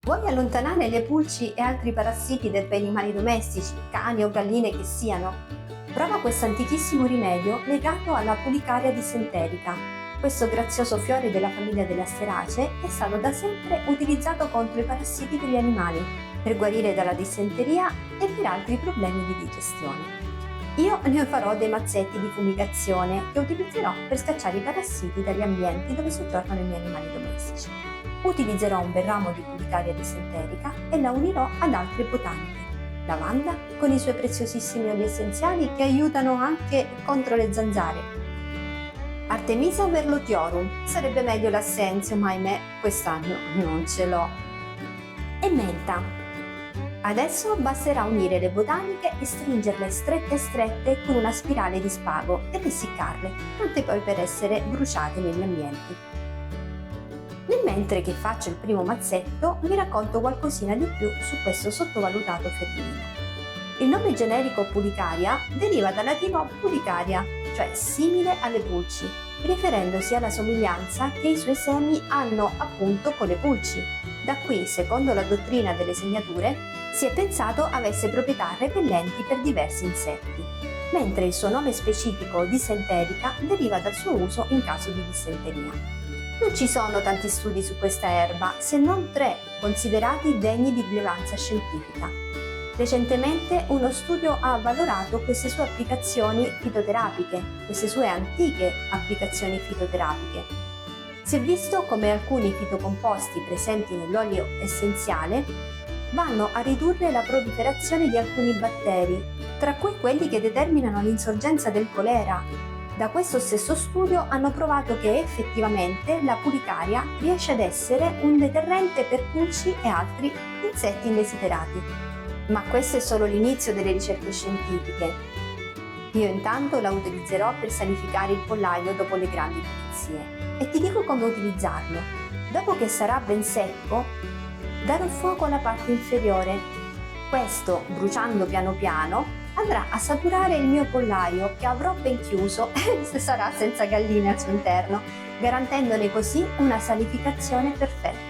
Vuoi allontanare le pulci e altri parassiti dai tuoi animali domestici, cani o galline che siano? Prova questo antichissimo rimedio legato alla pulicaria dissenterica. Questo grazioso fiore della famiglia delle Asteracee è stato da sempre utilizzato contro i parassiti degli animali, per guarire dalla dissenteria e per altri problemi di digestione. Io ne farò dei mazzetti di fumigazione che utilizzerò per scacciare i parassiti dagli ambienti dove soggiornano i miei animali domestici. Utilizzerò un bel ramo di pulicaria dissenterica e la unirò ad altre botaniche. Lavanda con i suoi preziosissimi oli essenziali che aiutano anche contro le zanzare. Artemisia verlotiorum, sarebbe meglio l'assenzio, ma ahimè quest'anno non ce l'ho. E menta. Adesso basterà unire le botaniche e stringerle strette strette con una spirale di spago ed essiccarle, pronte poi per essere bruciate negli ambienti. Nel mentre che faccio il primo mazzetto, vi racconto qualcosina di più su questo sottovalutato fiorellino. Il nome generico pulicaria deriva dal latino pulicaria, cioè simile alle pulci, riferendosi alla somiglianza che i suoi semi hanno appunto con le pulci. Da qui, secondo la dottrina delle segnature, si è pensato avesse proprietà repellenti per diversi insetti, mentre il suo nome specifico dissenterica deriva dal suo uso in caso di dissenteria. Non ci sono tanti studi su questa erba, se non 3 considerati degni di rilevanza scientifica. Recentemente uno studio ha valorato queste sue applicazioni fitoterapiche, queste sue antiche applicazioni fitoterapiche. Si è visto come alcuni fitocomposti presenti nell'olio essenziale vanno a ridurre la proliferazione di alcuni batteri, tra cui quelli che determinano l'insorgenza del colera. Da questo stesso studio hanno provato che effettivamente la pulicaria riesce ad essere un deterrente per pulci e altri insetti indesiderati. Ma questo è solo l'inizio delle ricerche scientifiche. Io intanto la utilizzerò per sanificare il pollaio dopo le grandi pulizie. E ti dico come utilizzarlo. Dopo che sarà ben secco, darò fuoco alla parte inferiore. Questo, bruciando piano piano, andrà a saturare il mio pollaio che avrò ben chiuso e sarà senza galline al suo interno, garantendone così una sanificazione perfetta.